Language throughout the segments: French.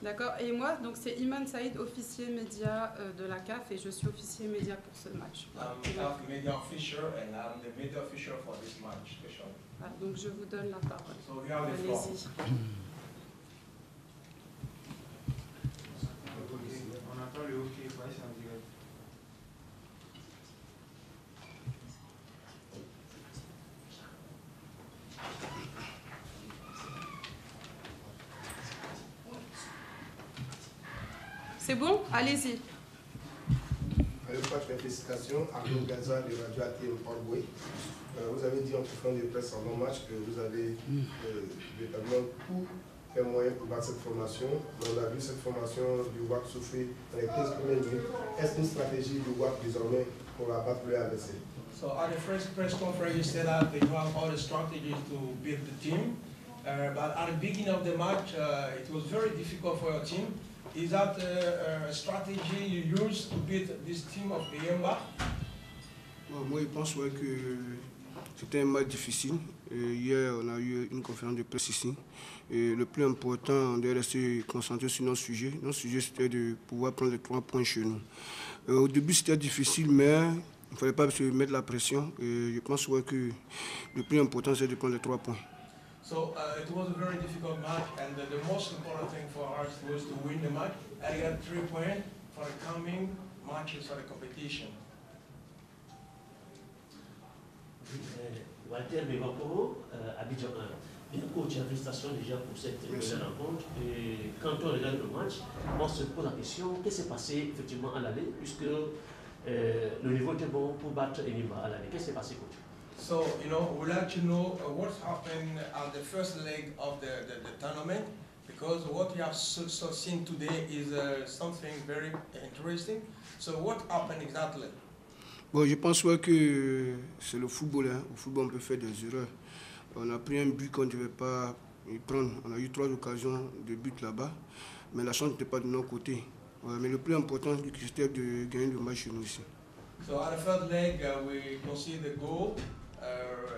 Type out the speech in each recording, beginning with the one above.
D'accord. Et moi, donc c'est Iman Saïd, officier média de la CAF, et je suis officier média pour ce match. CAF media official, and I'm the media official for this match, special. Voilà, donc je vous donne la parole. So you have the floor. Allez-y. On entend le hockey, c'est en direct. C'est bon? Allez-y. Félicitations à Gaza de Radio ATM Orgueil. Vous avez dit en conférence de presse avant match que vous avez véritablement tout fait moyen pour battre cette formation. On a vu cette formation du WAC souffrir dans les 15 premières minutes. Est-ce une stratégie du WAC désormais pour abattre le AVC? So at the first press conference, you said that you have all the strategies to beat the team. But at the beginning of the match, it was very difficult for your team. Is that a strategy you use to beat this team of Yemba? Moi, je pense que c'était un match difficile. Hier, on a eu une conférence de presse ici. Et le plus important, on devait rester concentré sur nos sujets. Notre sujet, c'était de pouvoir prendre les 3 points chez nous. Au début, c'était difficile, mais il ne fallait pas se mettre la pression. Et je pense que le plus important, c'est de prendre les 3 points. So it was a very difficult match, and the most important thing for us was to win the match and get 3 points for the coming matches for the competition. Walter Bevaporo, Abidjan 1. Bien, coach, félicitations déjà pour cette rencontre. Et quand on regarde le match, on se pose la question, qu'est-ce qui s'est passé effectivement à l'aller, puisque le niveau était bon pour battre Enyimba à l'aller. Qu'est-ce qui s'est passé, coach? So, you know, we'd like to know what happened at the first leg of the tournament, because what we have seen today is something very interesting. So what happened exactly? Bon, je pense que c'est le football. Hein. Au football, on peut faire des erreurs. On a pris un but qu'on ne devait pas prendre. On a eu 3 occasions de but là-bas, mais la chance n'était pas de notre côté. Mais le plus important, c'était de gagner le match chez nous ici. So at the first leg, we conceded the goal.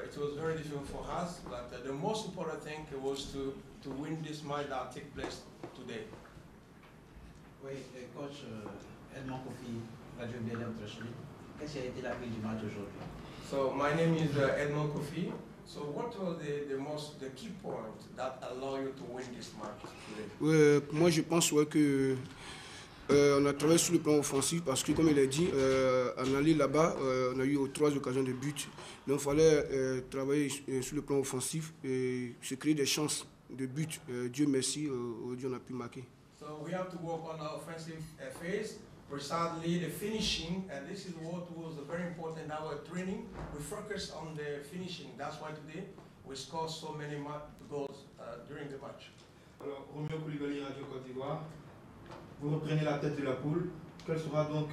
It was very difficult for us, but the most important thing was to win this match that take place today. Oui, coach Edmond Kofi, Radio BLM Trashli. Qu'est-ce qui a été la clé du match aujourd'hui? So my name is Edmond Kofi. So what was the key point that allowed you to win this match today? Moi, je pense que on a travaillé sur le plan offensif parce que, comme il a dit, en allant là-bas, on a eu 3 occasions de but. Donc, il fallait travailler sur le plan offensif et se créer des chances de but. Dieu merci, aujourd'hui, on a pu marquer. So we have to work on our offensive phase, precisely the finishing, and this is what was very important in our training. We focus on the finishing. That's why today we scored so many goals during the match. Alors, Roméo Koulibaly, Radio Côte d'Ivoire. Vous reprenez la tête de la poule. Quelle sera donc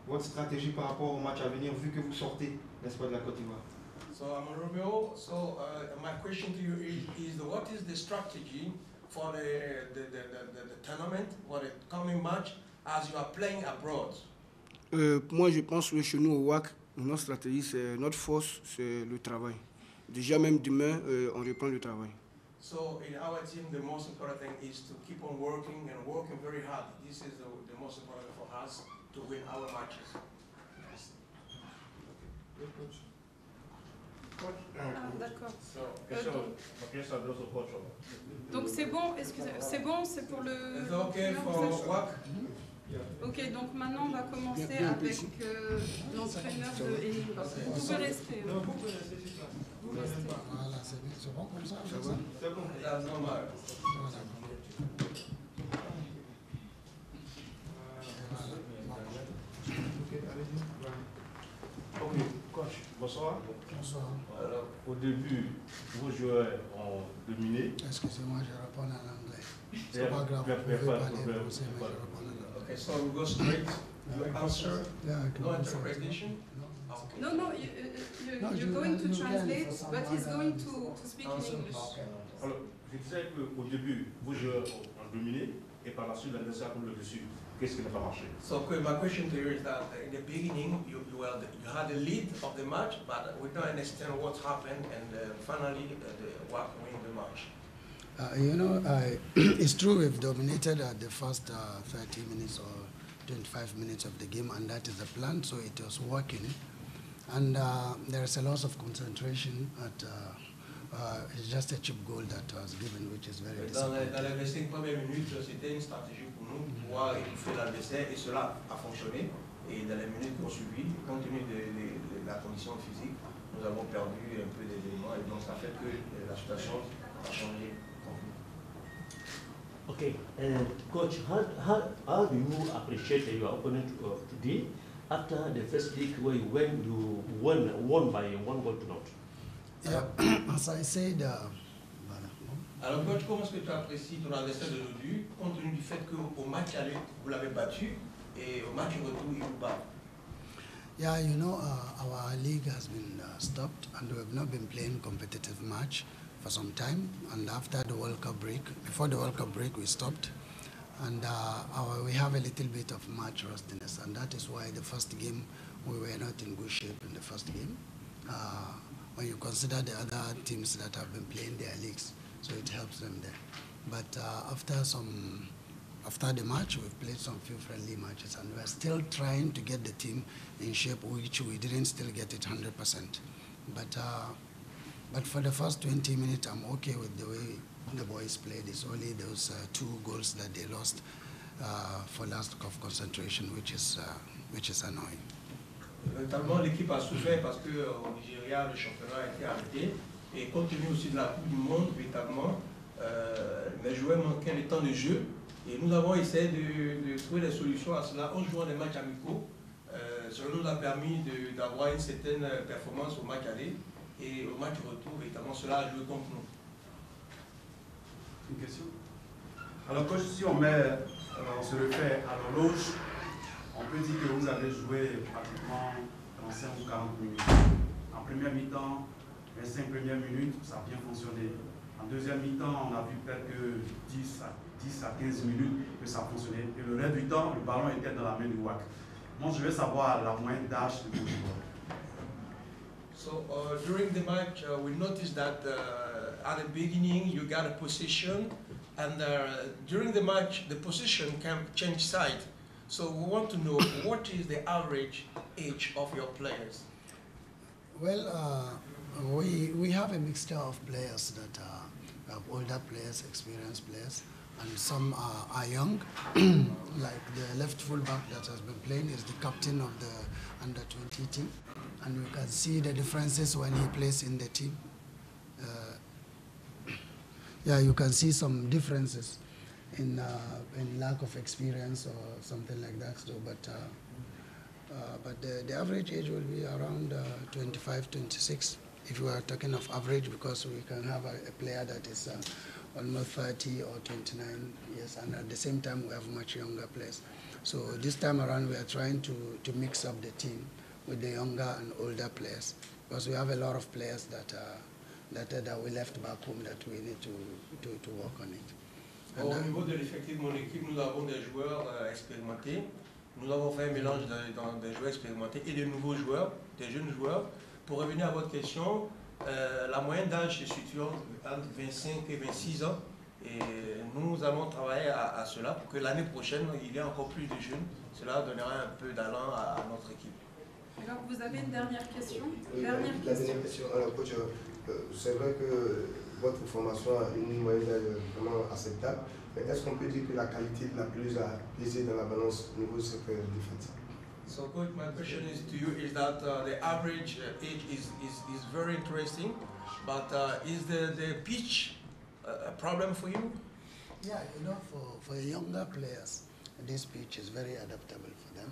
votre stratégie par rapport au match à venir, vu que vous sortez, n'est-ce pas, de la Côte d'Ivoire? So I'm Romeo. So my question to you is what is the strategy for the tournament, for the coming match, as you are playing abroad? Moi, je pense que chez nous, au WAC, notre stratégie, c'est notre force, c'est le travail. Déjà, même demain, on reprend le travail. So in our team, the most important thing is to keep on working and working very hard. This is the most important for us to win our matches. D'accord. So, donc c'est bon, excusez, c'est bon, c'est pour le... Is it okay for WAC? Ok, donc maintenant on va commencer avec l'entraîneur de Enyimba. Vous pouvez rester. Non, vous pouvez rester sur place. Vous restez. Voilà, c'est bon comme ça. C'est bon, that's normal. Ok, coach, bonsoir. Bonsoir. Alors, au début, vos joueurs ont dominé. Excusez-moi, je réponds en anglais. C'est pas grave, vous pouvez parler français, mais je réponds en anglais. Okay, so we go straight to answer. No interpretation. No, you're going to translate, but he's going to speak in English. Alors, je disais qu'au début, vos joueurs ont dominé et par la suite, l'adversaire a pris le dessus. Qu'est-ce qui n'a pas marché? So my question to you is that in the beginning you had the lead of the match, but we don't understand what happened, and finally the WAC win the match. It's true we've dominated the first 30 minutes or 25 minutes of the game, and that is the plan, so it was working. And there is a loss of concentration at it's just a cheap goal that was given, which is very disappointing. Dans les 5 premières minutes, c'était une stratégie pour nous pour pouvoir étouffer l'adversaire, et cela a fonctionné. Et dans les minutes qui ont suivi, compte tenu de la condition physique, nous avons perdu un peu d'éléments, et donc ça fait que la situation a changé. Okay, and coach, how do you appreciate your opponent today after the first league where you won by 1 goal to naught? Yeah, as I said, alors coach, comment est-ce que tu apprécies ton adversaire d'aujourd'hui, compte tenu du fait qu'au match aller, vous l'avez battu, et au match retour, il vous bat? Yeah, our league has been stopped, and we have not been playing competitive match for some time. And after the World Cup break, before the World Cup break, we stopped. And we have a little bit of match rustiness, and that is why the first game, we were not in good shape in the first game. When you consider the other teams that have been playing their leagues, so it helps them there. But after the match, we've played some few friendly matches, and we're still trying to get the team in shape, which we didn't still get it 100%. But for the first 20 minutes, I'm okay with the way the boys played. It's only those 2 goals that they lost for lack of concentration, which is annoying. Notamment, l'équipe a souffert parce qu'au Nigeria, le championnat a été arrêté, et compte tenu aussi de la Coupe du Monde, véritablement, les joueurs manquaient le temps de jeu, et nous avons essayé de trouver des solutions à cela en jouant des matchs amicaux. Cela nous a permis d'avoir une certaine performance au match aller, et au match retour, véritablement, cela a joué contre nous. Une question? Alors coach, si on se le fait à l'horloge, on peut dire que vous avez joué pratiquement 35 ou 40 minutes. En première mi-temps, les 5 premières minutes, ça a bien fonctionné. En deuxième mi-temps, on a vu peut-être que 10 à 15 minutes que ça a fonctionné. Et le reste du temps, le ballon était dans la main du WAC. Moi, je veux savoir la moyenne d'âge de vos joueurs. So during the match, we noticed that at the beginning you got a position, and during the match the position can change side. So we want to know what is the average age of your players? Well, we have a mixture of players that have older players, experienced players, and some are young. Like the left fullback that has been playing is the captain of the under-20 team, and you can see the differences when he plays in the team. Yeah, you can see some differences in lack of experience or something like that. So, but the average age will be around 25, 26. If we are talking of average, because we can have a player that is almost 30 or 29 years, and at the same time we have much younger players. So this time around we are trying to mix up the team with the younger and older players, because we have a lot of players that we left back home that we need to work on it. Au niveau de l'effectif de mon équipe, nous avons des joueurs expérimentés. Nous avons fait un mélange des joueurs expérimentés et de nouveaux joueurs, des jeunes joueurs. Pour revenir à votre question, la moyenne d'âge se situe entre 25 et 26 ans. Et nous allons travailler à cela pour que l'année prochaine, il y ait encore plus de jeunes. Cela donnera un peu d'allant à notre équipe. Alors, vous avez une dernière question? La dernière question. Alors, coach, c'est vrai que votre formation a une moyenne vraiment acceptable, mais est-ce qu'on peut dire que la qualité de la pelouse a pesé dans la balance au niveau de cette défaite? So coach, my question is to you is that the average age is very interesting, but is the pitch a problem for you? Yeah, for younger players, this pitch is very adaptable for them.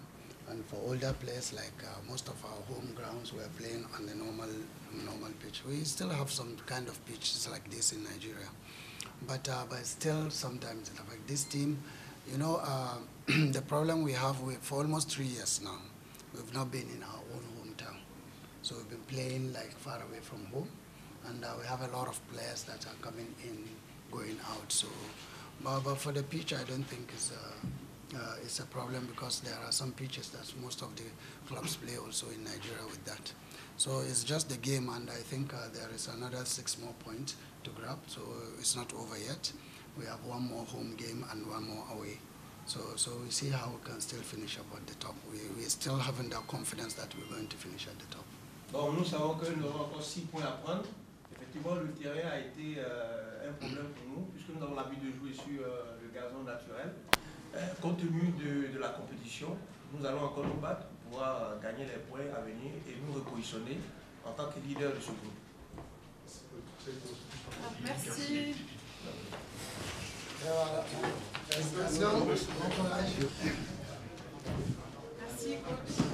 And for older players, like most of our home grounds, we are playing on the normal pitch. We still have some kind of pitches like this in Nigeria, but still sometimes it affects this team. The problem we have for almost 3 years now, we've not been in our own hometown. So we've been playing like far away from home, and we have a lot of players that are coming in, going out. So, but for the pitch, I don't think it's a problem, because there are some pitches that most of the clubs play also in Nigeria with that. So it's just the game, and I think there is another 6 more points to grab. So it's not over yet. We have one more home game and one more away. So we see how we can still finish up at the top. We still having that confidence that we're going to finish at the top. Bon, nous savons que nous avons encore 6 points à prendre. Effectivement, le terrain a été un problème pour nous, puisque nous avons l'habitude de jouer sur le gazon naturel. Compte tenu de la compétition, nous allons encore nous battre pour pouvoir gagner les points à venir et nous repositionner en tant que leader de ce groupe. Merci. Merci, coach.